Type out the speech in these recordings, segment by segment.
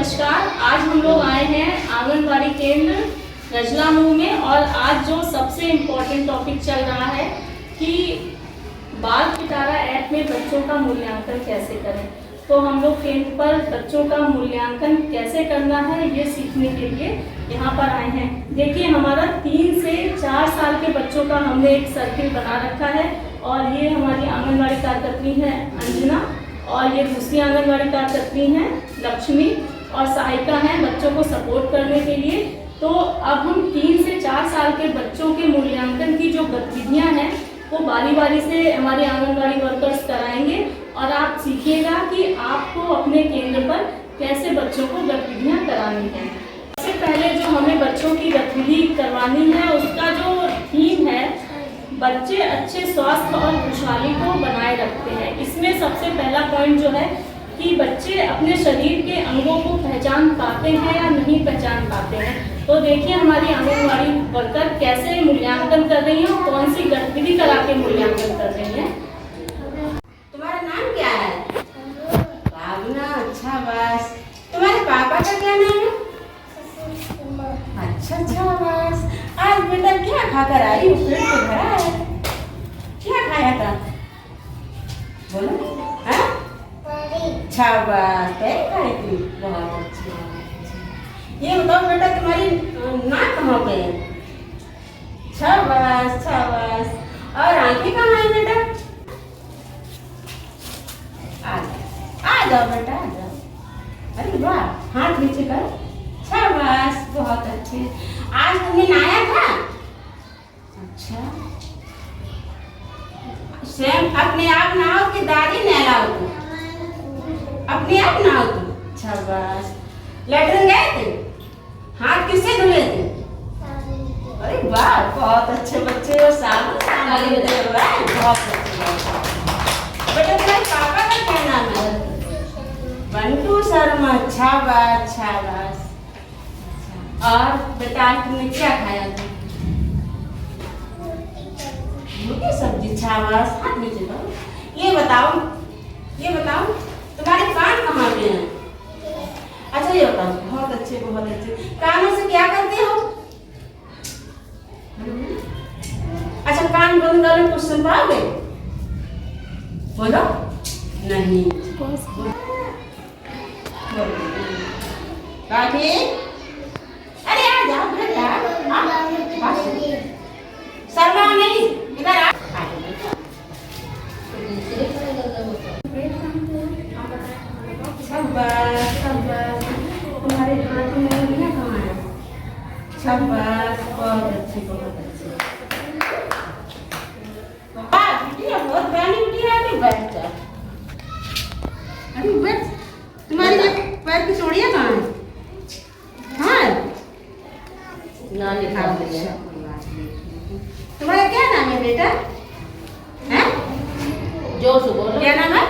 नमस्कार। आज हम लोग आए हैं आंगनबाड़ी केंद्र रजलामऊ में और आज जो सबसे इम्पोर्टेंट टॉपिक चल रहा है कि बाल पिटारा ऐप में बच्चों का मूल्यांकन कैसे करें। तो हम लोग केंद्र पर बच्चों का मूल्यांकन कैसे करना है ये सीखने के लिए यहाँ पर आए हैं। देखिए, हमारा 3 से 4 साल के बच्चों का हमने एक सर्किल बना रखा है और ये हमारी आंगनबाड़ी कार्यकर्त्री है अंजना और ये दूसरी आंगनबाड़ी कार्यकर्त्री हैं लक्ष्मी और सहायिका हैं बच्चों को सपोर्ट करने के लिए। तो अब हम 3 से 4 साल के बच्चों के मूल्यांकन की जो गतिविधियां हैं वो बारी बारी से हमारे आंगनबाड़ी वर्कर्स कराएंगे और आप सीखिएगा कि आपको अपने केंद्र पर कैसे बच्चों को गतिविधियां करानी है। सबसे पहले जो हमें बच्चों की गतिविधि करवानी है उसका जो थीम है, बच्चे अच्छे स्वास्थ्य और खुशहाली को बनाए रखते हैं। इसमें सबसे पहला पॉइंट जो है कि बच्चे अपने शरीर के अंगों को पहचान पाते हैं या नहीं पहचान पाते हैं। तो देखिए हमारी आंगनबाड़ी वर्कर कैसे मूल्यांकन कर रही है और कौन सी गतिविधि करा के मूल्यांकन कर रही है। तुम्हारा नाम क्या है? भावना। अच्छा, बस तुम्हारे पापा का क्या नाम है? अच्छा बस। आज बेटा क्या खाकर आई हो? पेट तो भरा है। क्या खाया था? बोलो। हाँ? अच्छा बस, पैर खाई थी। बहुत अच्छी। ये बताओ बेटा, तुम्हारी नाक कहाँ पे है? शाबाश शाबाश। और आंखें कहाँ है बेटा? आ जाओ बेटा, आ जाओ। अरे वाह, हाथ नीचे कर। शाबाश, बहुत अच्छे। आज तुमने नहाया था? अच्छा, स्वयं अपने आप नहाओ कि दादी नहलाओ तुम? अपने आप नहाओ तुम। शाबाश। लेटरिन गए थे? हाथ किससे धुले थे? अरे वाह, बहुत अच्छे बच्चे हो। साबुन से बहुत अच्छे। बेटा तुम्हारे पापा का क्या नाम है? बंटू शर्मा। अच्छा बात, अच्छा बात। और बेटा आज तुमने क्या खाया था? रोटी सब्जी। छावास, हाथ नीचे करो। ये बताओ तुम्हारे कान कहाँ पे हैं? अच्छा ये बताओ। बहुत अच्छे बहुत अच्छे। कानों से क्या करते हो? अच्छा, कान बंद करो, कुछ सुन पाओगे? बोलो। नहीं। काकी, अरे आ जाओ बेटा। शर्मा नहीं, इधर आ। तुम्हारे हाथ में उंगलियां कहाँ है? शाबाश, बहुत अच्छी बहुत अच्छी। बिटिया बहुत प्यारी बिटिया है। बैठ जा। अरे बैठ। तुम्हारी पैर की चूड़ियां कहाँ है? हाँ ना लिखा। तुम्हारा क्या नाम है बेटा? हैं? जोर से बोलो। क्या नाम है?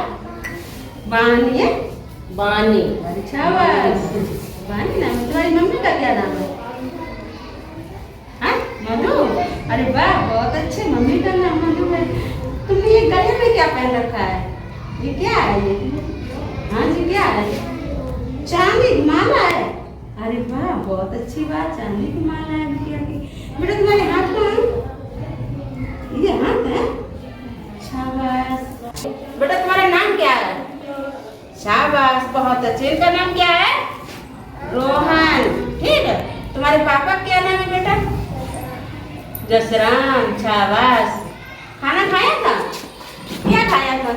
बानी है? बानी। अच्छा बस, बानी नाम है। तुम्हारी मम्मी का क्या नाम है? हाँ, मधु। अरे वाह, बहुत अच्छे। मम्मी का नाम मधु है। तुमने ये गले में क्या पहन रखा है? ये क्या है ये? हाँ जी, क्या है? चांदी की माला है। अरे वाह, बहुत अच्छी बात। चांदी की माला है बिटिया की। बेटा तुम्हारे हाथ में ये हाथ है? शाबाश। बेटा तुम्हारा नाम क्या है? शाबाश, बहुत अच्छे। इनका नाम क्या है? रोहन। ठीक है। तुम्हारे पापा क्या नाम है बेटा? जसराम। शाबाश। खाना खाया था? क्या खाया था?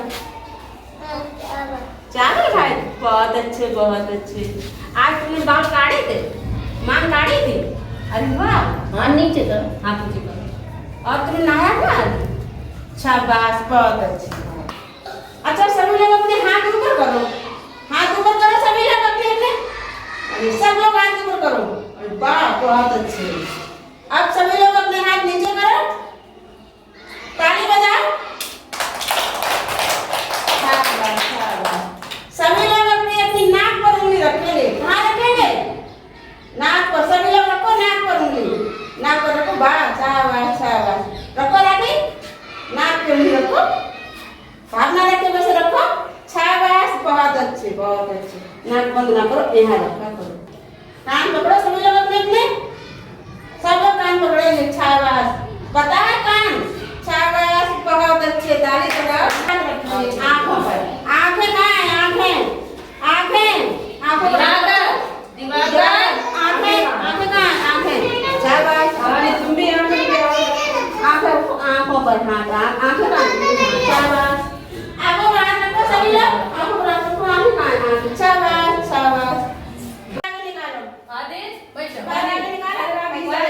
चावल खाए? बहुत अच्छे बहुत अच्छे। आज तुमने बाल काटे थे? मांग काटी थी? अरे वाह। हाँ नीचे करो। हाथ नीचे करो। और तुमने नहाया था? शाबाश, बहुत अच्छे। अच्छा, सभी लोग अपने हाथ ऊपर करो। हाथ ऊपर करो सभी लोग अपने अपने। अरे सब लोग हाथ ऊपर करो। अरे वाह, बहुत अच्छे। अब सभी लोग अपने हाथ नीचे करो। ताली बजाओ। शाबाश शाबाश। सभी लोग अपनी अपनी नाक पर उंगली रखेंगे। कहाँ रखेंगे? नाक पर। सभी लोग रखो नाक पर उंगली। नाक पर रखो। वाह, शाबाश शाबाश। रखो राखी, नाक पे उंगली रखो। भावना रखे वैसे रखो। शाबाश, बहुत अच्छे बहुत अच्छे। नाक बंद ना करो, यहाँ कान पकड़ो सभी लोग अपने अपने, सब लोग कान पकड़ेंगे। शाबाश, पता है कान, शाबाश, बहुत अच्छे, ताली बजाओ। आंखों पर, आंखें कहाँ है, आंखें, आंखें, आंखों पर, दिवाकर, आंखें, आंखें कहाँ है, आंखें, शाबाश। तुम भी आंखों पर हाथ, आंखें कहाँ, शाबाश। आंखों पर हाथ रखो सभी लोग, आंखों पर हाथ रखो, आंखें कहाँ है, आंखें, शाबाश, शाबाश। निकालो, आदेश बैठो। पैर आगे निकालो, पैर आगे निकालो,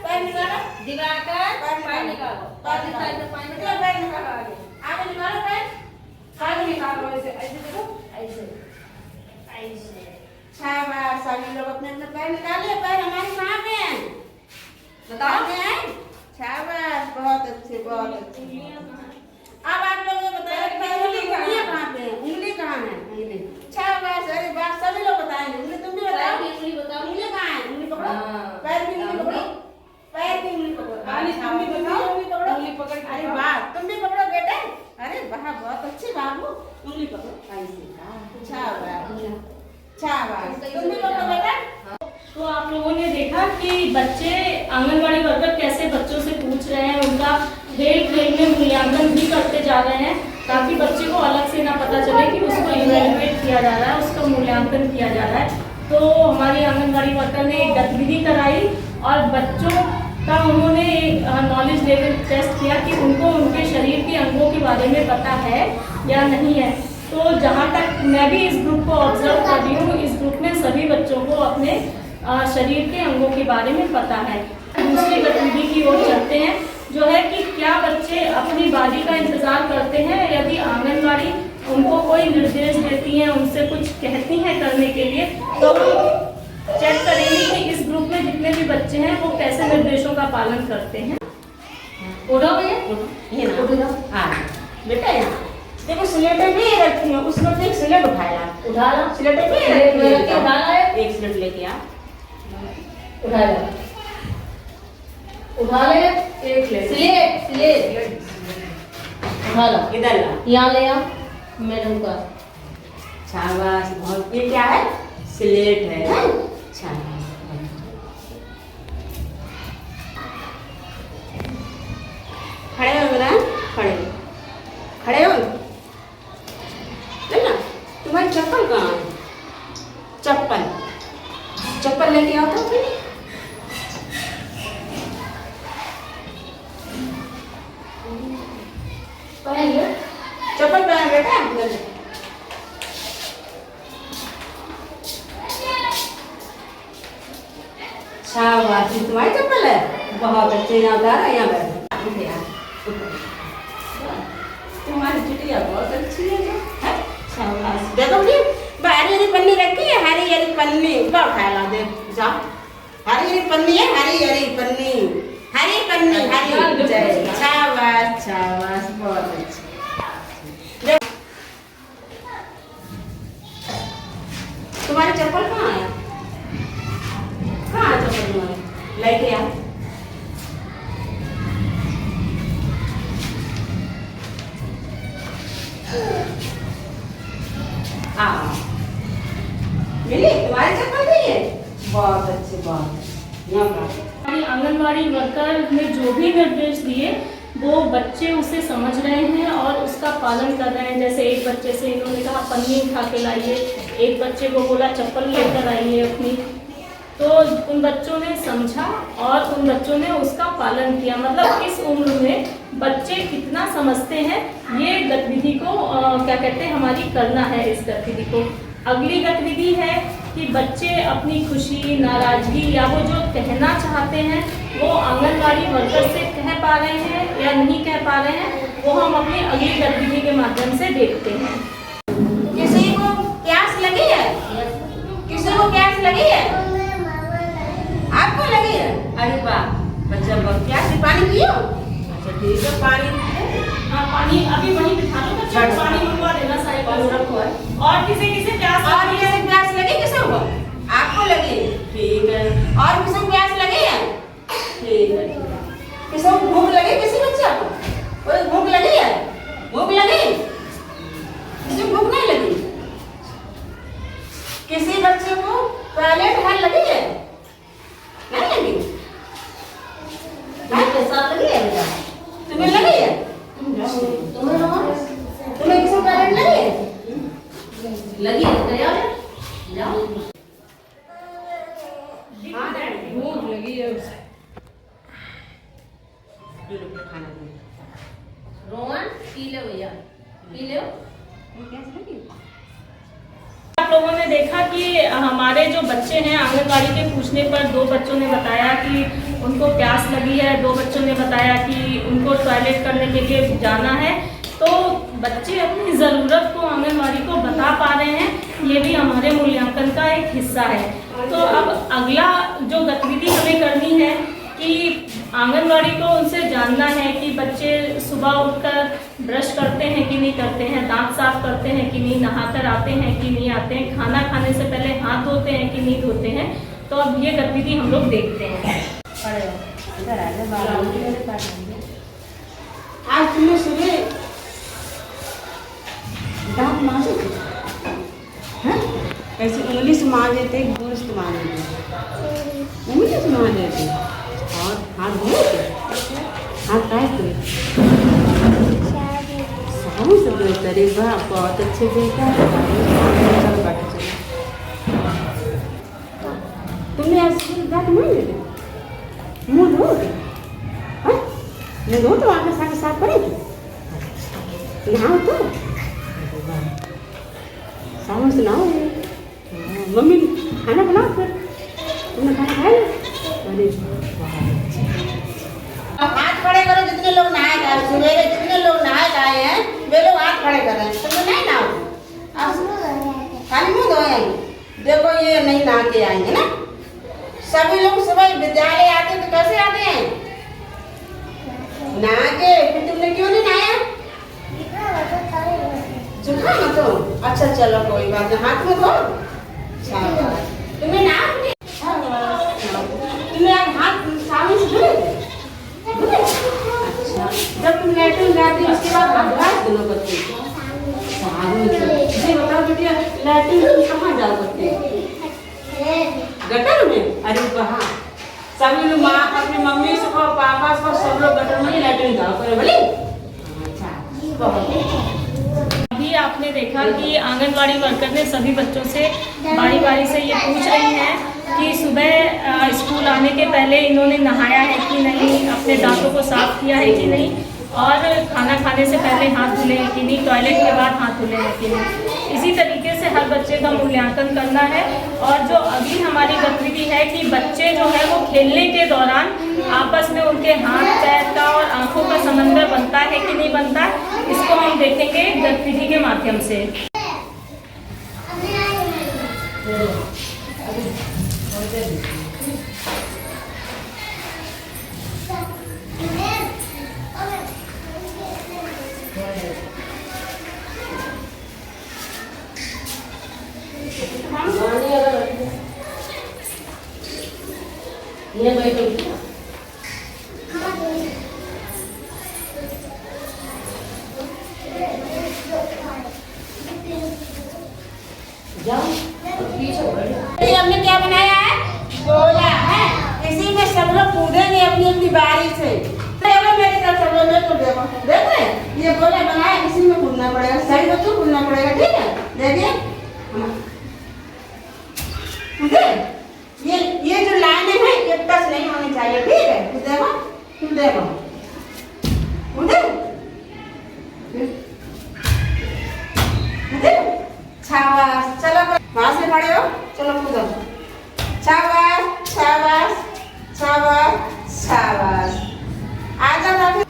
पैर निकालो, दिवाकर पैर निकालो। पैर निकालो, पैर निकालो, आगे निकालो, पैर आगे निकालो, ऐसे ऐसे देखो, ऐसे ऐसे। शाबाश, सभी लोग अपने अपने पैर निकालिए। पैर हमारे कहाँ पे हैं, बताओ हैं? शाबाश, बहुत अच्छे, बहुत अच्छे। अब आप लोगों को बताइए उंगलियां कहाँ पे है, उंगली कहाँ है, उंगली, शाबाश, अरे वाह, सभी लोग बताएंगे। उंगली तुम भी बताओ, उंगली बताओ। उंगली कहाँ है, उंगली पकड़ो, हाँ। पैर की उंगली पकड़ो, पैर की उंगली पकड़ो, तुम भी बताओ, उंगली पकड़ो, उंगली पकड़ के अरे पकड़ो। वाह, तुम भी पकड़ो बेटे, अरे वाह, बहुत अच्छे बाबू, उंगली पकड़ो, ऐसे, शाबाश, शाबाश, तुम भी पकड़ो बेटा। तो आप लोगों ने देखा कि बच्चे आंगनबाड़ी वर्कर कैसे बच्चों से पूछ रहे हैं, उनका खेल खेल में मूल्यांकन भी करते जा रहे हैं, ताकि बच्चे को अलग से ना पता चले कि उसको इवैल्यूएट किया जा रहा है, उसका मूल्यांकन किया जा रहा है। तो हमारी आंगनबाड़ी वर्कर ने एक गतिविधि कराई और बच्चों का उन्होंने नॉलेज लेवल टेस्ट किया कि उनको उनके शरीर के अंगों के बारे में पता है या नहीं है। तो जहाँ तक मैं भी इस ग्रुप को ऑब्जर्व कर रही हूँ, इस ग्रुप में सभी बच्चों को अपने शरीर के अंगों के बारे में पता है। दूसरी गतिविधि की ओर चलते हैं, जो है कि क्या बच्चे अपनी बारी का इंतजार करते हैं, यदि आंगनबाड़ी उनको कोई निर्देश देती है, उनसे कुछ कहती है करने के लिए, तो चेक करेंगे कि इस ग्रुप में जितने भी बच्चे हैं वो कैसे निर्देशों का पालन करते हैं। उठो भैया, ये ना, हाँ बेटा, यहाँ देखो स्लेटें भी रखी हैं, उसमें से एक स्लेट उठाया, उठा लो, स्लेटें भी स्लेट में रखी रख के हैं, उठा लो, एक स्लेट लेके आ, उठा लो, उठा ले, एक स्लेट, स्लेट स्लेट उठा लो, इधर ला, यहाँ ले आओ मैडम का। शाबाश, बहुत, ये क्या है, स्लेट है, शाबाश, खड़े हो बेटा, खड़े खड़े हो, ना तुम्हारी चप्पल कहाँ है, चप्पल, चप्पल लेके आओ तो फिर, पहन लो, चप्पल पहन बेटा, शाबाश, ये तुम्हारी चप्पल है, बहुत अच्छे, यहाँ उतारो, यहाँ बैठो, तुम्हारी चुटिया बहुत अच्छी है जो, है? शाबाश, देखो जी, हरी हरी पन्नी रखी है, हरी हरी पन्नी, क्या उठा ला दे, जाओ, हरी हरी पन्नी है, हरी हरी पन्नी, हरी पन्नी, हरी, शाबाश, शाबाश, बहुत अच्छी। तुम्हारी चप्पल कहाँ है, कहाँ है चप्पल तुम्हारी, लेके आ, मिली तुम्हारी चप्पल भी है, बहुत अच्छे, बहुत अच्छे, यहाँ पर हमारी आंगनबाड़ी वर्कर ने जो भी निर्देश दिए वो बच्चे उसे समझ रहे हैं और उसका पालन कर रहे हैं। जैसे एक बच्चे से इन्होंने कहा पन्नी उठा के लाइए, एक बच्चे को बोला चप्पल लेकर आइए अपनी, तो उन बच्चों ने समझा और उन बच्चों ने उसका पालन किया। मतलब इस उम्र में बच्चे कितना समझते हैं, ये गतिविधि को क्या कहते हैं, हमारी करना है इस गतिविधि को। अगली गतिविधि है कि बच्चे अपनी खुशी, नाराजगी या वो जो कहना चाहते हैं वो आंगनबाड़ी वर्कर से कह पा रहे हैं या नहीं कह पा रहे हैं, वो हम अपनी अगली गतिविधि के माध्यम से देखते हैं। किसी को प्यास लगी है, किसी को प्यास लगी है, आपको लगी है, अरे वाह, बच्चा बहुत प्यास, पानी पियो, अच्छा ठीक है, पानी, हाँ पानी अभी वहीं बिठा लो, बच्चा पानी मंगवा देना साइकिल रखो है। और किसी प्यास, और किसी प्यास लगी, किसी को, आपको लगी, ठीक है, और किसी को प्यास लगी है, ठीक है, किसी को भूख लगी, किसी बच्चे को, कोई भूख लगी है, भूख लगी, किसी को भूख नहीं लगी, देखा कि हमारे जो बच्चे हैं आंगनबाड़ी के पूछने पर 2 बच्चों ने बताया कि उनको प्यास लगी है, 2 बच्चों ने बताया कि उनको टॉयलेट करने के लिए जाना है। तो बच्चे अपनी ज़रूरत को आंगनबाड़ी को बता पा रहे हैं, ये भी हमारे मूल्यांकन का एक हिस्सा है। तो अब अगला जो गतिविधि हमें करनी है कि आंगनबाड़ी को उनसे जानना है कि बच्चे सुबह उठकर ब्रश करते हैं कि नहीं करते हैं, दांत साफ करते हैं कि नहीं, नहाकर आते हैं कि नहीं आते हैं, खाना खाने से पहले हाथ धोते हैं कि नहीं धोते हैं। तो अब ये गतिविधि हम लोग देखते हैं। आज तुमने सुबह दांत मांजे थे? हैं? ऐसे उंगली से मांजे थे, ब्रश से मांजे थे, उंगली से मांजे थे और हाथ धोए थे। हाथ काहे धोए? साबुन से धोए थे। अरे वाह, बहुत अच्छे बेटा। चलो बैठो, चलो। तुमने आज सुबह दांत मांजे थे? मुँह धोओगे? हाँ? मुँह धो तो आगे साथ साफ करेगी। नहाओ तो साबुन से नहाओ। मम्मी खाना बनाओ, फिर तुमने खाना खाया? अरे हाथ खड़े करो। जितने लोग नहाए गए सवेरे, जितने लोग नहाए गए हैं वे लोग हाथ खड़े कर रहे हैं। तुम नहीं नहाओ, खाली मुँह धोए। देखो ये नहीं नहा के आएंगे ना। सभी लोग सुबह विद्यालय आते तो कैसे आते हैं? नहा के। फिर तुमने क्यों नहीं नहाया? चुका मत हो। अच्छा चलो कोई बात नहीं, हाथ में धो। तुम्हें नाम नहीं? तुम्हें आज हाथ साबुन से धोए थे? अच्छा, जब तुम लेटरिन जाती उसके बाद हाथ धोए दोनों बच्चे साबुन से? ये बताओ बेटिया, लेटरिन तुम कहाँ जाओ करते? गटर में? अरे कहाँ? सभी लोग माँ अपनी मम्मी से कहो, पापा से कहो, सब लोग गटर में ही लेटरिन जाओ करे बोले। अच्छा, अभी आपने देखा कि आंगनबाड़ी वर्कर ने सभी बच्चों से बारी बारी से ये पूछ रही हैं कि सुबह स्कूल आने के पहले इन्होंने नहाया है कि नहीं, अपने दांतों को साफ किया है कि नहीं, और खाना खाने से पहले हाथ धुले हैं कि नहीं, टॉयलेट के बाद हाथ धुले हैं कि नहीं। इसी तरीके से हर बच्चे का मूल्यांकन करना है। और जो अभी हमारी गतिविधि है कि बच्चे जो है वो खेलने के दौरान आपस में उनके हाथ पैर का और आंखों का समन्वय बनता है कि नहीं बनता, इसको हम देखेंगे गतिविधि के माध्यम से। ये बैठो। हमने क्या बनाया है? गोला है। इसी में सब लोग कूदेंगे अपनी अपनी बारी से। मेरी तरफ सब लोग देखो देखो देखो, ये गोला बनाया, इसी में कूदना पड़ेगा। सही बच्चों कूदना पड़ेगा, ठीक है? देखिए ये जो लाइनें हैं ये टच नहीं होनी चाहिए, ठीक है? देखो तुम देखो शाबाश। चलो वहां से खड़े हो, चलो कूदो। शाबाश शाबाश शाबाश शाबाश। आ जाओ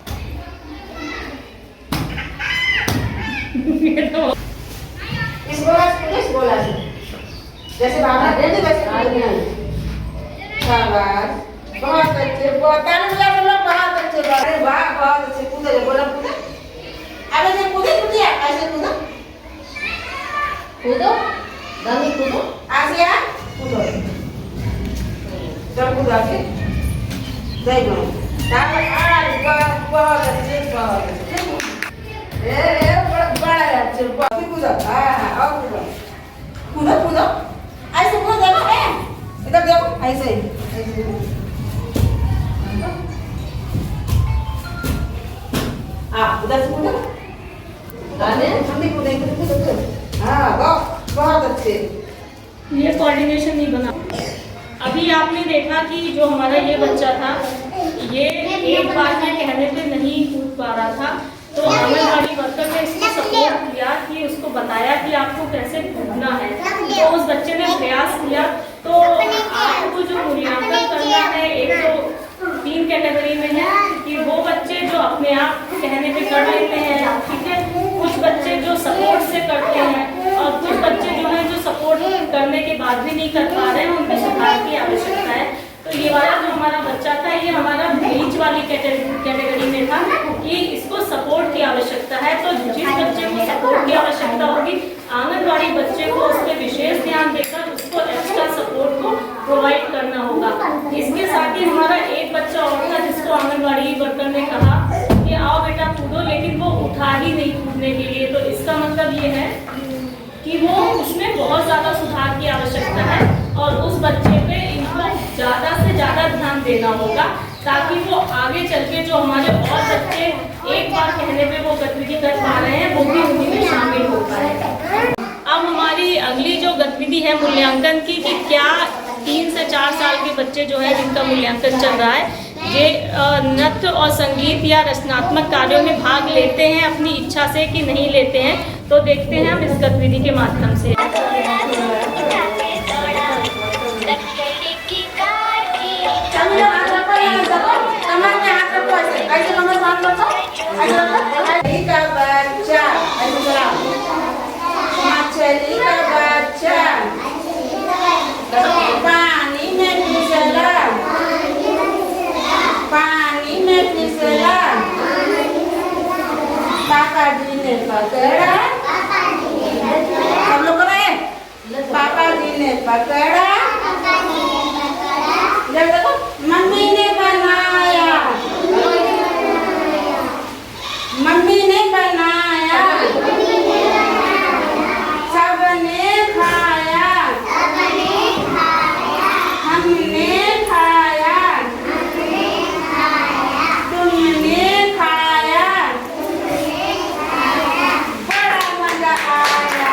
इस गोला से जैसे बाबा दे दे वैसे आगे आए। शाबाश, बहुत अच्छे, बहुत अच्छे। अरे वाह, बहुत अच्छे। कूदे बोला कूदे। अब ऐसे कूदे कूदे, ऐसे कूदो कूदो, दानी कूदो, आसिया कूदो। जब कूदो आके जय मां। बहुत अच्छे, बहुत अच्छे। बड़ा अच्छे, कूदो। हाँ और कूदो कूदो कूदो, ऐसे कूदो। देखो है, इधर देखो, ऐसे ऐसे। उधर से कूदो, हम भी कूदेंगे, कूदो। हाँ बहुत अच्छे। ये कोऑर्डिनेशन नहीं बना। अभी आपने देखा कि जो हमारा ये बच्चा था, ये एक बार में कहने पे नहीं कूद पा रहा था, तो आंगनबाड़ी वर्कर ने इसको सपोर्ट किया कि उसको बताया कि आपको कैसे कूदना है। तो उस बच्चे ने प्रयास किया। तो आपको जो मूल्यांकन करना है, एक तो 3 कैटेगरी में है कि वो बच्चे जो अपने आप कहने पे कर लेते हैं, ठीक है, कुछ बच्चे जो सपोर्ट से करते हैं, और कुछ बच्चे जो है जो सपोर्ट करने के बाद भी नहीं कर पा रहे हैं, उनमें सुधार की आवश्यकता है। तो ये वाला जो हमारा बच्चा था, ये हमारा बीच वाली कैटेगरी में था कि इसको सपोर्ट की आवश्यकता है। तो जिस बच्चे को सपोर्ट की आवश्यकता होगी, आंगनबाड़ी बच्चे को उस पर विशेष ध्यान देकर उसको एक्स्ट्रा सपोर्ट को प्रोवाइड करना होगा। इसके साथ ही हमारा एक बच्चा और था जिसको आंगनबाड़ी वर्कर ने कहा कि आओ बेटा कूदो, लेकिन वो उठा ही नहीं कूदने के लिए। तो इसका मतलब ये है कि वो उसमें बहुत ज़्यादा सुधार की आवश्यकता है, और उस बच्चे पे इनको ज़्यादा से ज़्यादा ध्यान देना होगा, ताकि वो आगे चल के जो हमारे और बच्चे एक बार कहने पे वो गतिविधि कर पा रहे हैं, वो भी उन्हीं में शामिल हो पाए। अब हमारी अगली जो गतिविधि है मूल्यांकन की, कि क्या 3 से 4 साल के बच्चे जो है जिनका मूल्यांकन चल रहा है, ये नृत्य और संगीत या रचनात्मक कार्यों में भाग लेते हैं अपनी इच्छा से कि नहीं लेते हैं। तो देखते हैं हम इस गतिविधि के माध्यम से। मछली का बच्चा पानी में फिसला, पानी में फिसला, पापा जी ने पकड़ा, सब लोग करें, पापा जी ने पकड़ा, जब देखो मम्मी ने बनाया, मम्मी ने बनाया, सबने खाया, हमने खाया, तुमने खाया, बड़ा मजा आया।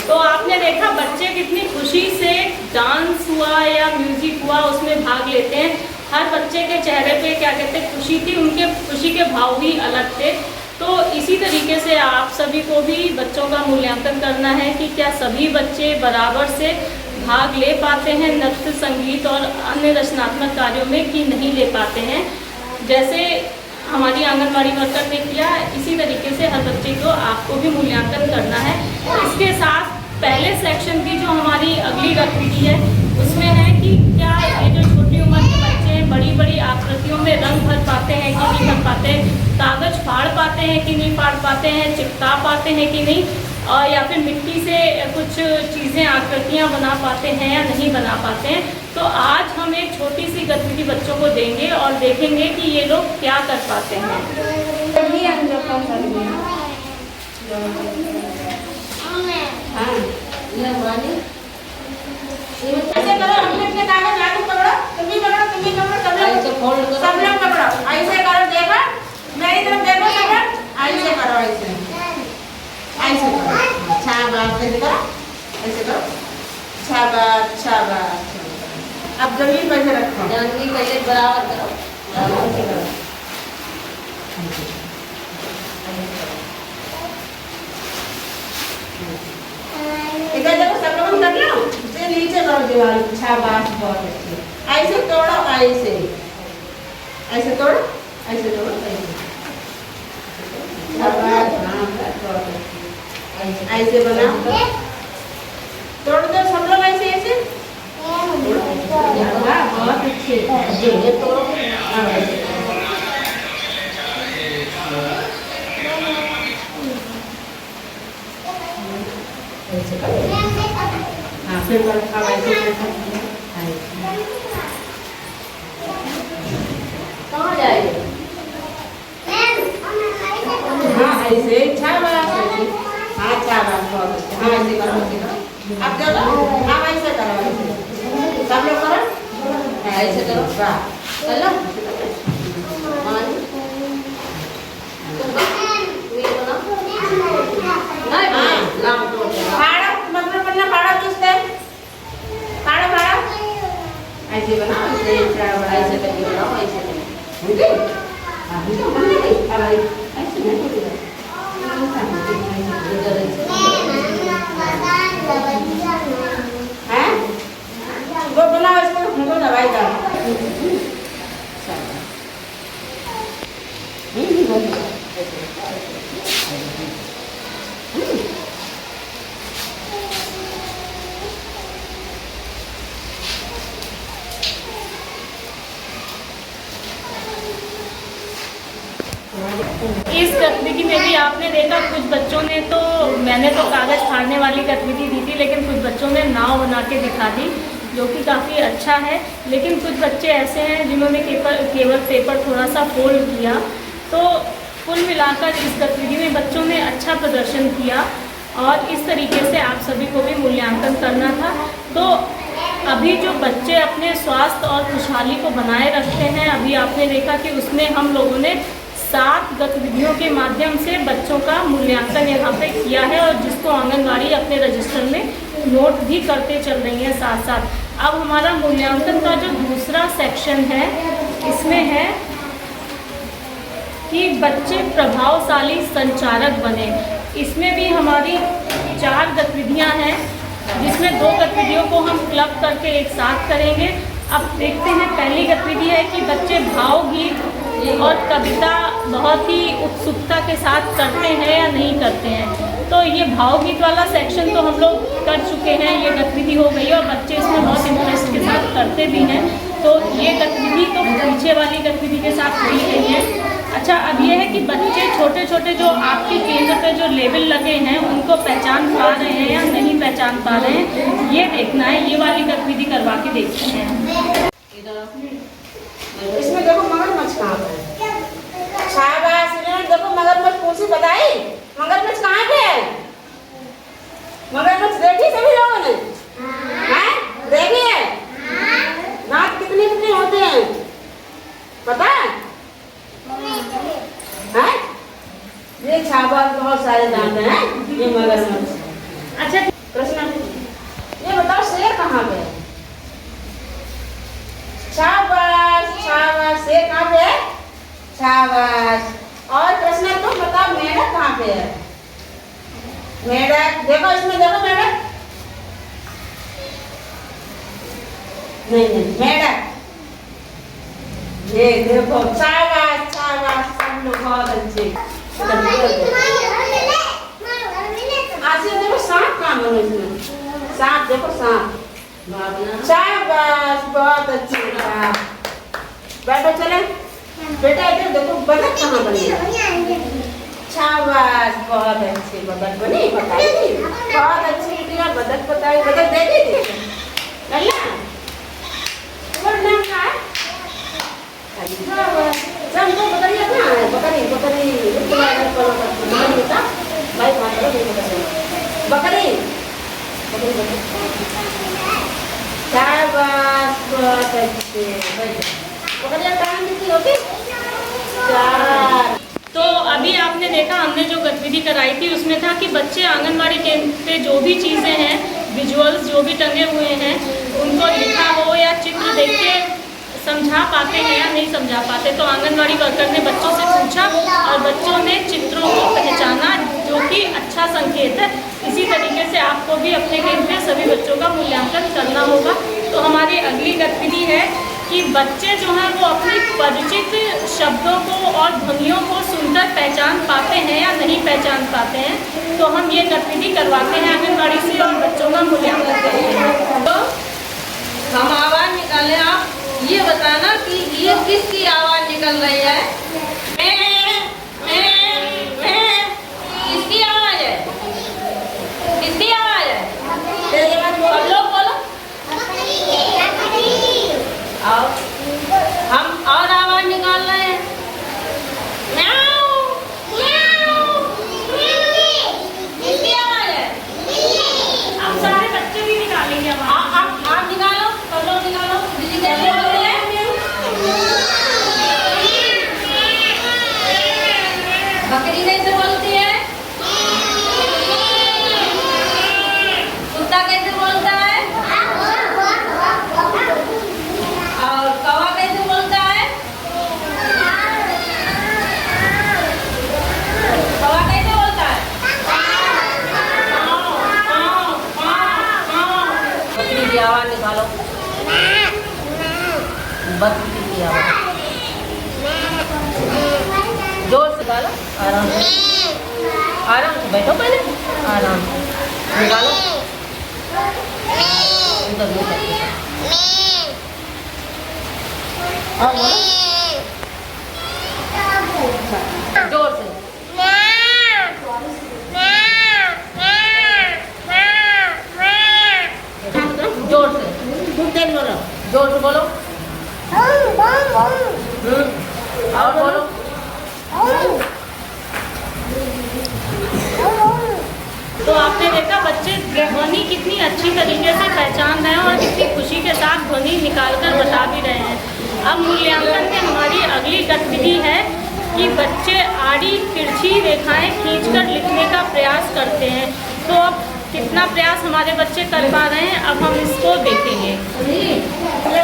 तो आपने देखा बच्चे कितनी खुशी से डांस हुआ या म्यूजिक हुआ उसमें भाग लेते हैं। हर बच्चे के चेहरे पे क्या कहते हैं खुशी थी, उनके खुशी के भाव भी अलग थे। तो इसी तरीके से आप सभी को भी बच्चों का मूल्यांकन करना है कि क्या सभी बच्चे बराबर से भाग ले पाते हैं नृत्य, संगीत और अन्य रचनात्मक कार्यों में कि नहीं ले पाते हैं। जैसे हमारी आंगनबाड़ी वर्कर ने किया, इसी तरीके से हर बच्चे को आपको भी मूल्यांकन करना है। इसके साथ पहले सेक्शन की जो हमारी अगली गतिविधि है उसमें है कि क्या ये जो छोटी उम्र के बच्चे हैं बड़ी बड़ी आकृतियों में रंग भर पाते हैं कि नहीं भर पाते हैं, कागज फाड़ पाते हैं कि नहीं फाड़ पाते हैं, चिपका पाते हैं कि नहीं, और या फिर मिट्टी से कुछ चीज़ें आकृतियाँ बना पाते हैं या नहीं बना पाते हैं। तो आज हम एक छोटी सी गतिविधि बच्चों को देंगे और देखेंगे कि ये लोग क्या कर पाते हैं। ऐसे करो, अपने अपने कागज लाके पकड़ो, तुम भी पकड़ो, तुम भी पकड़ो, सब लोग पकड़ो, ऐसे करो, देखो मेरी तरफ देखो, सब लोग ऐसे करो, ऐसे करो, शाबाश, ऐसे करो, ऐसे करो, शाबाश, शाबाश। अब जमीन पर से रखो, जमीन पहले बराबर करो, ऐसे करो, इधर देखो, सब लोग कर लो, से नीचे करो दीवार, शाबाश, बहुत अच्छी। ऐसे तोड़ो, ऐसे ऐसे तोड़ो, ऐसे तोड़ो, ऐसे शाबाश, हाँ बहुत अच्छी। ऐसे बनाओ, तोड़ दो सब लोग, ऐसे ऐसे बहुत अच्छे, ये तोड़ो, हाँ फिर कहाँ जाएगी? हाँ ऐसे, शाबाश, हाँ शाबाश, बहुत अच्छे, हाँ ऐसे करो, ऐसे करो। अब देखो, हाँ ऐसे करो, ऐसे सब लोग करो, ऐसे करो, वाह, चलो फाड़ो, मतलब पन्ना फाड़ो, किससे फाड़ो, फाड़ो, ऐसे बनाओ, ऐसे ऐसे करके बनाओ, ऐसे करके। अब ऐसे नहीं, इधर ऐसे आपने देखा कुछ बच्चों ने तो, मैंने तो कागज़ फाड़ने वाली गतिविधि दी थी, लेकिन कुछ बच्चों ने नाव बना के दिखा दी, जो कि काफ़ी अच्छा है। लेकिन कुछ बच्चे ऐसे हैं जिन्होंने केवल पेपर थोड़ा सा फोल्ड किया। तो कुल मिलाकर इस गतिविधि में बच्चों ने अच्छा प्रदर्शन किया और इस तरीके से आप सभी को भी मूल्यांकन करना था। तो अभी जो बच्चे अपने स्वास्थ्य और खुशहाली को बनाए रखते हैं, अभी आपने देखा कि उसमें हम लोगों ने 7 गतिविधियों के माध्यम से बच्चों का मूल्यांकन यहाँ पे किया है और जिसको आंगनबाड़ी अपने रजिस्टर में नोट भी करते चल रही हैं साथ साथ। अब हमारा मूल्यांकन का जो दूसरा सेक्शन है, इसमें है कि बच्चे प्रभावशाली संचारक बने। इसमें भी हमारी 4 गतिविधियाँ हैं, जिसमें 2 गतिविधियों को हम क्लब करके एक साथ करेंगे। अब देखते हैं, पहली गतिविधि है कि बच्चे भावगीत और कविता बहुत ही उत्सुकता के साथ करते हैं या नहीं करते हैं। तो ये भावगीत वाला सेक्शन तो हम लोग कर चुके हैं, ये गतिविधि हो गई और बच्चे इसमें बहुत इंटरेस्ट के साथ करते भी हैं। तो ये गतिविधि तो पीछे वाली गतिविधि के साथ हुई गई है। अच्छा, अब ये है कि बच्चे छोटे छोटे जो आपके केंद्र पे जो लेबल लगे हैं, उनको पहचान पा रहे हैं या नहीं पहचान पा रहे हैं, ये देखना है। ये वाली गतिविधि करवा के देखते हैं। इसमें देखो मगरमच्छ कहाँ पे है? शाबाश, देखो मगरमच्छ पूछी बताई, मगरमच्छ कहाँ पे है? मगरमच्छ देखी सभी लोगों ने? हैं? देखी है? दांत कितने कितने होते हैं पता है? हैं? ये शाबाश, बहुत सारे दांत हैं ये मगरमच्छ। अच्छा कृष्णा, ये बताओ शेर कहाँ पे है? शाबाश शाबाश, शेर कहाँ पे है? शाबाश। और कृष्णा तुम बताओ मेढक कहाँ पे है? मेढक देखो, इसमें देखो मेढक, नहीं मेढक, ये देखो। शाबाश शाबाश, सब लोग बहुत अच्छे। आसिफ देखो सांप कहाँ बनो, इसमें सांप देखो, सांप। शाबाश, बहुत अच्छी बात। बैठो चले बेटा, इधर देखो बतख कहाँ बनी? शाबाश, बहुत अच्छी बतख बनी, बताई थी, बहुत अच्छी बेटी। और बतख बताई, बतख देखी थी लल्ला? तुम्हारा नाम क्या है? हमको बताइए ना, बकरी बकरी भाई बकरी बकरी। शाबाश, बहुत अच्छे। बकरियाँ कहाँ मिलती होगी? 4। तो अभी आपने देखा, हमने जो गतिविधि कराई थी उसमें था कि बच्चे आंगनबाड़ी केंद्र पे जो भी चीज़ें हैं, विजुअल्स जो भी टंगे हुए हैं, उनको लिखा हो या चित्र देख के समझा पाते हैं या नहीं समझा पाते। तो आंगनबाड़ी वर्कर ने बच्चों से पूछा और बच्चों ने चित्रों को पहचाना, जो कि अच्छा संकेत है। इसी तरीके से आपको भी अपने केंद्र में सभी बच्चों का मूल्यांकन करना होगा। तो हमारी अगली गतिविधि है कि बच्चे जो हैं वो अपनी परिचित शब्दों को और ध्वनियों को सुनकर पहचान पाते हैं या नहीं पहचान पाते हैं। तो हम ये गतिविधि करवाते हैं आंगनबाड़ी से और बच्चों का मूल्यांकन करते हैं। तो हम आवाज़ निकालें, आप ये बताना कि ये किसकी आवाज़ निकल रही है? किसकी आवाज़ है? किसकी आवाज़ है? सब लोग बोलो। आओ, हम और आवाज़ निकाल रहे हैं। किसकी आवाज़ है? अब सारे बच्चे भी निकालेंगे आवाज़। आप निकालो, सब लोग निकालो। दीदी कैसे बोलते हैं? बकरी कैसे बोलती है? कुत्ता कैसे बोलता है? और कौवा कैसे बोलता है? कौवा कैसे बोलता है? बकरी की आवाज़ निकालो। बकरी की आवाज़ जोर से निकालो, आराम से, आराम से बैठो, पहले आराम से निकालो। उधर मुँह करके और बोलो जोर से। आपने देखा बच्चे ध्वनि कितनी अच्छी तरीके से पहचान रहे हैं और कितनी खुशी के साथ ध्वनि निकालकर बता भी रहे हैं। अब मूल्यांकन में हमारी अगली गतिविधि है कि बच्चे आड़ी तिरछी रेखाएं खींचकर लिखने का प्रयास करते हैं। तो अब कितना प्रयास हमारे बच्चे कर पा रहे हैं, अब हम इसको देखेंगे। ठीक है,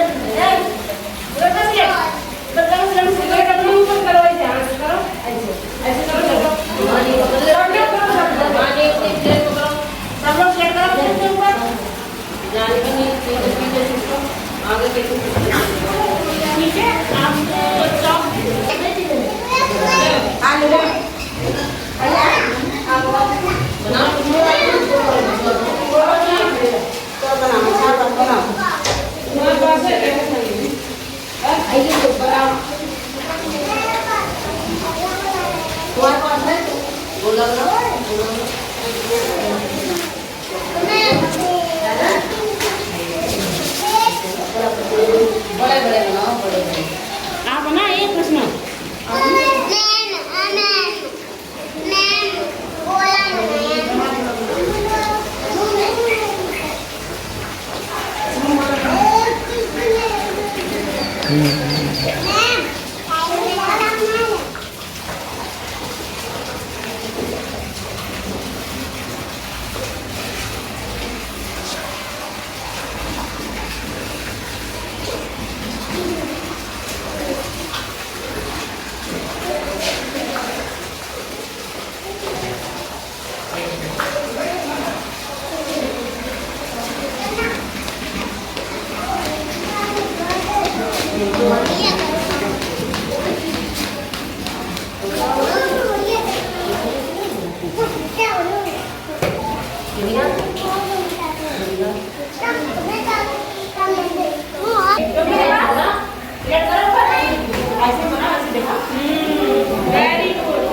आपको आप ना एक प्रश्न वेरी गुड।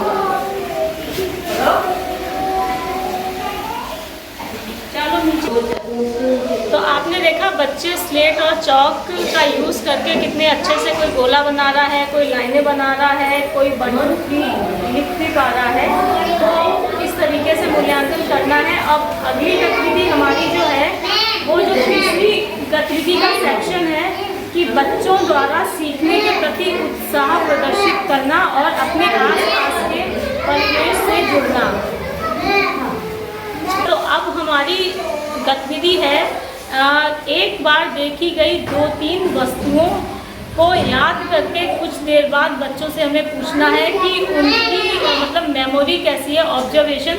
चलो नीचे। तो आपने देखा बच्चे स्लेट और चौक का यूज़ करके कितने अच्छे से कोई गोला बना रहा है, कोई लाइनें बना रहा है, कोई बटन भी लिख भी पा रहा है। तो इस तरीके से मूल्यांकन करना है। अब अगली गतिविधि हमारी जो है वो जो तीसरी गतिविधि का सेक्शन है कि बच्चों द्वारा सीखने के प्रति उत्साह प्रदर्शित करना और अपने आसपास के परिवेश से जुड़ना। तो अब हमारी गतिविधि है एक बार देखी गई 2-3 वस्तुओं को याद करके कुछ देर बाद बच्चों से हमें पूछना है कि उनकी मतलब मेमोरी कैसी है, ऑब्जर्वेशन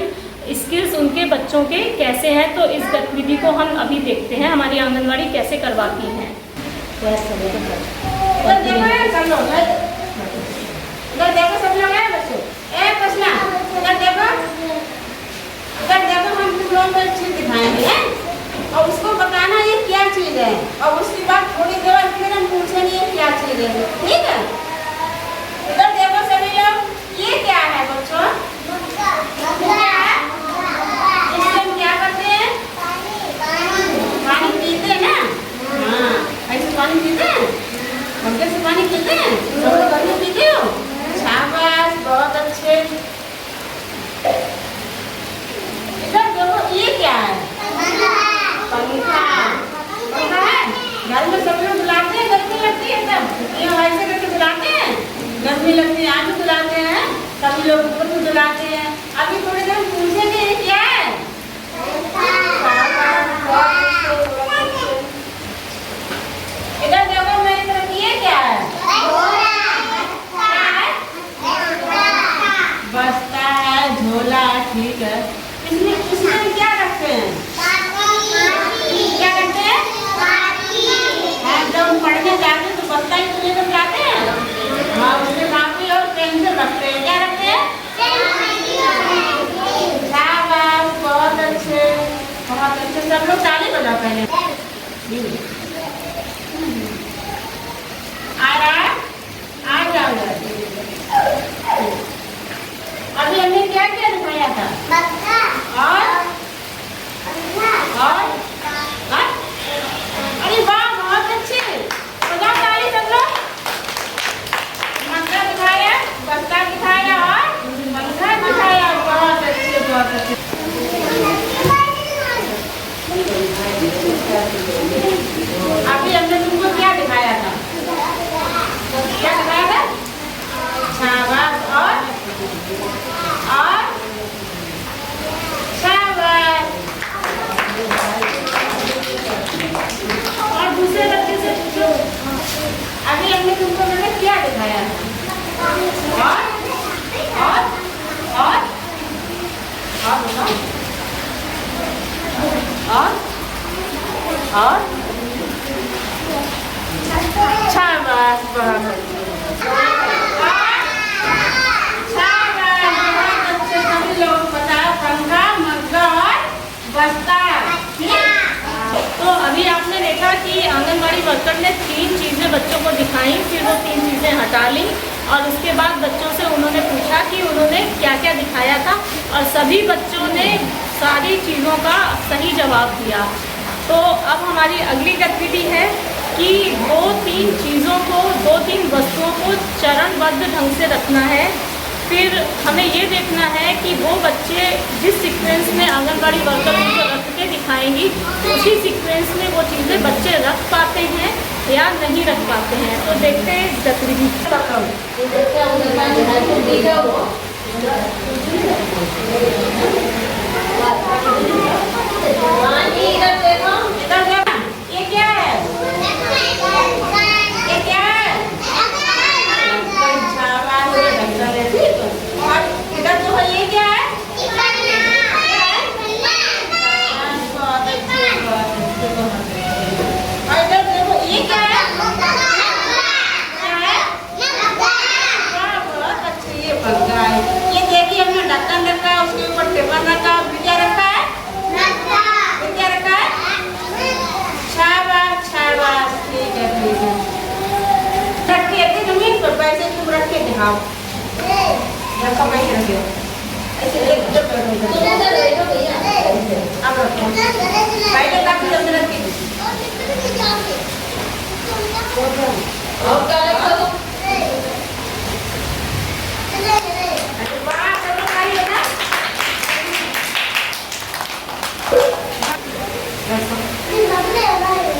स्किल्स उनके बच्चों के कैसे हैं। तो इस गतिविधि को हम अभी देखते हैं हमारी आंगनवाड़ी कैसे करवाती हैं। उधर देखो सब लोग, उधर देखो सब लोग है बच्चों। एक प्रश्न उधर देखो, उधर देखो, हम तुम लोगों को एक चीज दिखाएंगे और उसको बताना ये क्या चीज है और उसके बाद थोड़ी देर फिर हम पूछेंगे ये क्या चीज है, ठीक है। उधर देखो सभी लोग, ये क्या है बच्चों? क्या है? इससे हम क्या करते हैं? पानी पीते हैं ना। हाँ, ऐसे पानी पीते हैं, पंखे से पानी पीते हैं, सब लोग पानी पीते हो। शाबाश, बहुत अच्छे। इधर देखो, ये क्या है? पंखा। पंखा है? घर में सब लोग बुलाते हैं, गर्मी लगती है तब ये ऐसे करके बुलाते हैं, गर्मी लगती है आप भी बुलाते हैं, सभी लोग ऊपर भी बुलाते हैं। अभी थोड़ी देर पूछेंगे ये क्या है? इधर देखो मेरी तरफ, ये क्या है? बस्ता है, झोला है, ठीक है। इसमें क्या रखते हैं? क्या करते हैं? जब पढ़ने जाते हैं तो बस्ता ही तो लेकर जाते हैं। हाँ, उसमें कापी और पेंसिल रखते हैं। क्या रखते हैं? शाबाश, बहुत अच्छे, बहुत अच्छे। सब लोग ताली बजाओ पहले। आ रहा है? आ जाओ। अभी हमने क्या क्या दिखाया था? और अरे वाह, बहुत अच्छे, बजाओ ताली सब लोग। मक्का दिखाया, बस्ता दिखाया और पंखा दिखाया, बहुत अच्छे, बहुत अच्छे। और शाबाश, बहुत सभी लोग बताओ पंखा, मग्गा और बस्ता। तो अभी आपने देखा कि आंगनबाड़ी वर्कर ने 3 चीज़ें बच्चों को दिखाई, फिर वो 3 चीज़ें हटा ली और उसके बाद बच्चों से उन्होंने पूछा कि उन्होंने क्या क्या दिखाया था और सभी बच्चों ने सारी चीज़ों का सही जवाब दिया। तो अब हमारी अगली गतिविधि है कि 2-3 चीज़ों को, 2-3 वस्तुओं को चरणबद्ध ढंग से रखना है। फिर हमें ये देखना है कि वो बच्चे जिस सीक्वेंस में आंगनबाड़ी वर्कर उनको रख के दिखाएंगी उसी सीक्वेंस में वो चीज़ें बच्चे रख पाते हैं या नहीं रख पाते हैं। तो देखते हैं इस गतिविधि। ये क्या है? ये क्या है? और इधर जो है ये क्या है? बहुत अच्छे, बहुत अच्छे, बहुत अच्छे। और इधर देखो ये क्या है? क्या है? बहुत अच्छे, ये पंखा है। ये देखिए हमने ढक्कन रखा है, उसके ऊपर टेबल रखा है, क्या रखा है? क्या रखा है? शाबाश, शाबाश, ठीक है, ठीक है। रखिए जमीन पर, पैसे तुम रख के दिखाओ। रखो, पैसे रखिए ऐसे एक जब अब रखो पहले काफी जल्दी रखिए। और क्या रखा तुम? वाह, चलो खाइए ना।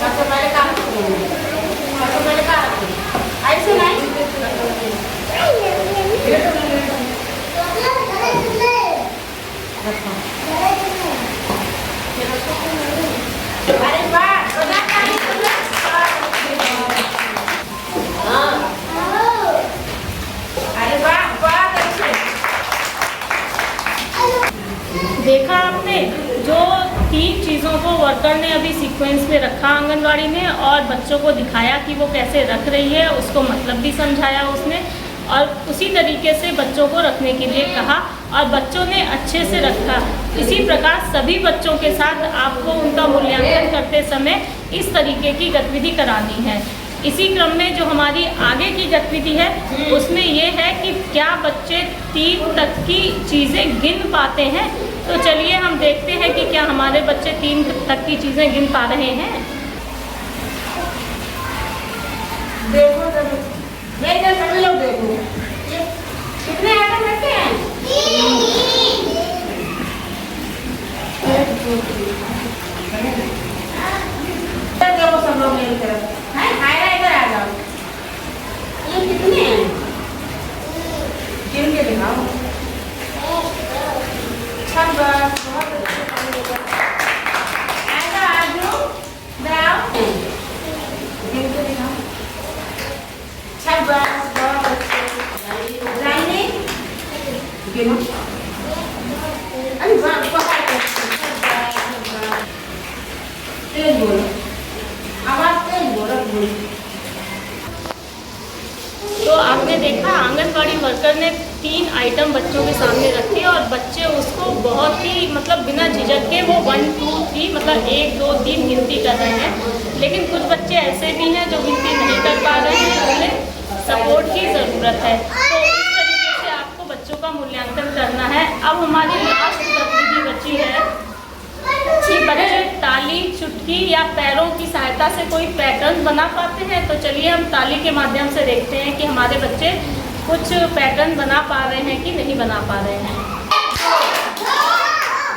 सबसे पहले काम ऐसे नहीं। अरे वाह, अरे वाह, बहुत अच्छे। देखा आपने, जो 3 चीज़ों को वर्कर ने अभी सीक्वेंस में रखा आंगनवाड़ी में और बच्चों को दिखाया कि वो कैसे रख रही है, उसको मतलब भी समझाया उसने और उसी तरीके से बच्चों को रखने के लिए कहा और बच्चों ने अच्छे से रखा। इसी प्रकार सभी बच्चों के साथ आपको उनका मूल्यांकन करते समय इस तरीके की गतिविधि करानी है। इसी क्रम में जो हमारी आगे की गतिविधि है उसमें ये है कि क्या बच्चे 3 तक की चीज़ें गिन पाते हैं। तो चलिए हम देखते हैं कि क्या हमारे बच्चे 3 तक की चीज़ें गिन पा रहे हैं। देखो सभी लोग देखो, ये कितने आइटम रखे हैं? देखो सब लोग मेरी तरफ हैं, हायरा इधर आ जाओ। ये कितने हैं? गिन के दिखाओ। शाबाश, बहुत अच्छे। ऐसा आजू जाओ, गिन के दिखाओ। शाबाश, बहुत अच्छे। रानी गिनो। अरे वाह, बहुत अच्छे। शाबाश, शाबाश। तेज बोलो, आवाज तेज बोलो, बोलो। तो आपने देखा आंगनबाड़ी वर्कर ने 3 आइटम बच्चों के सामने रखे और बच्चे उसको बहुत ही मतलब बिना झिझक के वो 1, 2, 3 मतलब 1, 2, 3 गिनती कर रहे हैं। लेकिन कुछ बच्चे ऐसे भी हैं जो गिनती नहीं कर पा रहे हैं, उन्हें सपोर्ट की ज़रूरत है। तो इस तरीके से आपको बच्चों का मूल्यांकन करना है। अब हमारी लास्ट गतिविधि बची है कि बच्चे ताली, चुटकी या पैरों की सहायता से कोई पैटर्न बना पाते हैं। तो चलिए हम ताली के माध्यम से देखते हैं कि हमारे बच्चे कुछ पैटर्न बना पा रहे हैं कि नहीं बना पा रहे हैं। एक, दो,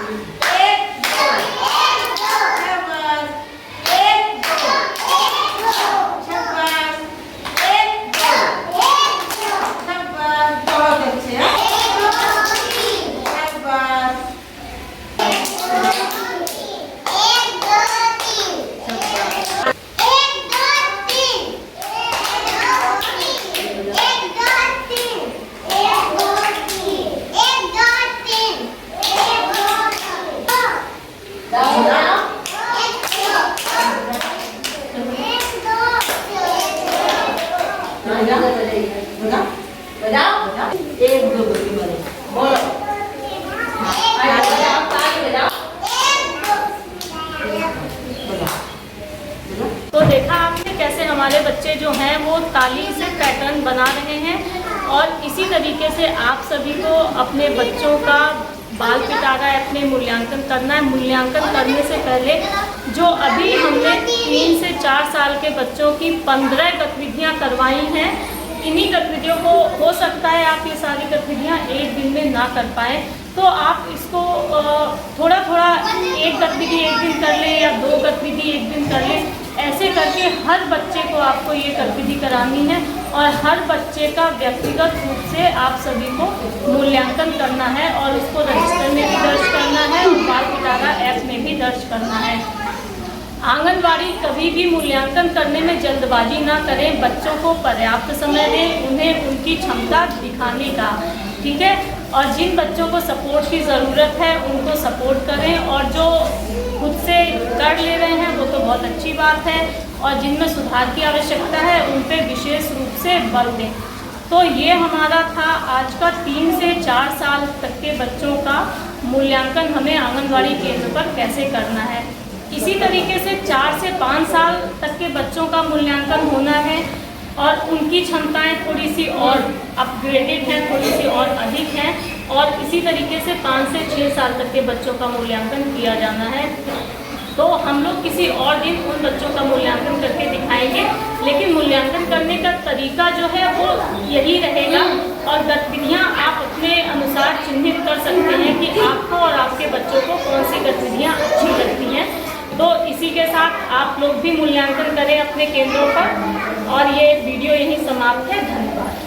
तीन। जो हैं वो ताली से पैटर्न बना रहे हैं और इसी तरीके से आप सभी को अपने बच्चों का बाल पिटारा ऐप में मूल्यांकन करना है। मूल्यांकन करने से पहले जो अभी हमने 3 से 4 साल के बच्चों की 15 गतिविधियाँ करवाई हैं, इन्हीं गतिविधियों को हो सकता है आप ये सारी गतिविधियाँ एक दिन में ना कर पाएँ, तो आप इसको थोड़ा थोड़ा एक गतिविधि एक दिन कर लें या 2 गतिविधि एक दिन कर लें। ऐसे करके हर बच्चे को आपको ये गतिविधि करानी है और हर बच्चे का व्यक्तिगत रूप से आप सभी को मूल्यांकन करना है और उसको रजिस्टर में भी दर्ज करना है और बाल पिटारा ऐप में भी दर्ज करना है। आंगनवाड़ी कभी भी मूल्यांकन करने में जल्दबाजी ना करें, बच्चों को पर्याप्त समय दें, उन्हें उनकी क्षमता दिखाने का, ठीक है। और जिन बच्चों को सपोर्ट की ज़रूरत है उनको सपोर्ट करें और जो खुद से कर ले रहे हैं वो तो बहुत अच्छी बात है और जिनमें सुधार की आवश्यकता है उन पे विशेष रूप से बल दें। तो ये हमारा था आज का 3 से 4 साल तक के बच्चों का मूल्यांकन हमें आंगनवाड़ी केंद्र पर कैसे करना है। इसी तरीके से 4 से 5 साल तक के बच्चों का मूल्यांकन होना है और उनकी क्षमताएं थोड़ी सी और अपग्रेडेड हैं, थोड़ी सी और अधिक हैं और इसी तरीके से 5 से 6 साल तक के बच्चों का मूल्यांकन किया जाना है। तो हम लोग किसी और दिन उन बच्चों का मूल्यांकन करके दिखाएंगे, लेकिन मूल्यांकन करने का तरीका जो है वो यही रहेगा और गतिविधियाँ आप अपने अनुसार चिन्हित कर सकते हैं कि आपको और आपके बच्चों को कौन सी गतिविधियाँ अच्छी लगती हैं। तो इसी के साथ आप लोग भी मूल्यांकन करें अपने केंद्रों पर और ये वीडियो यहीं समाप्त है। धन्यवाद।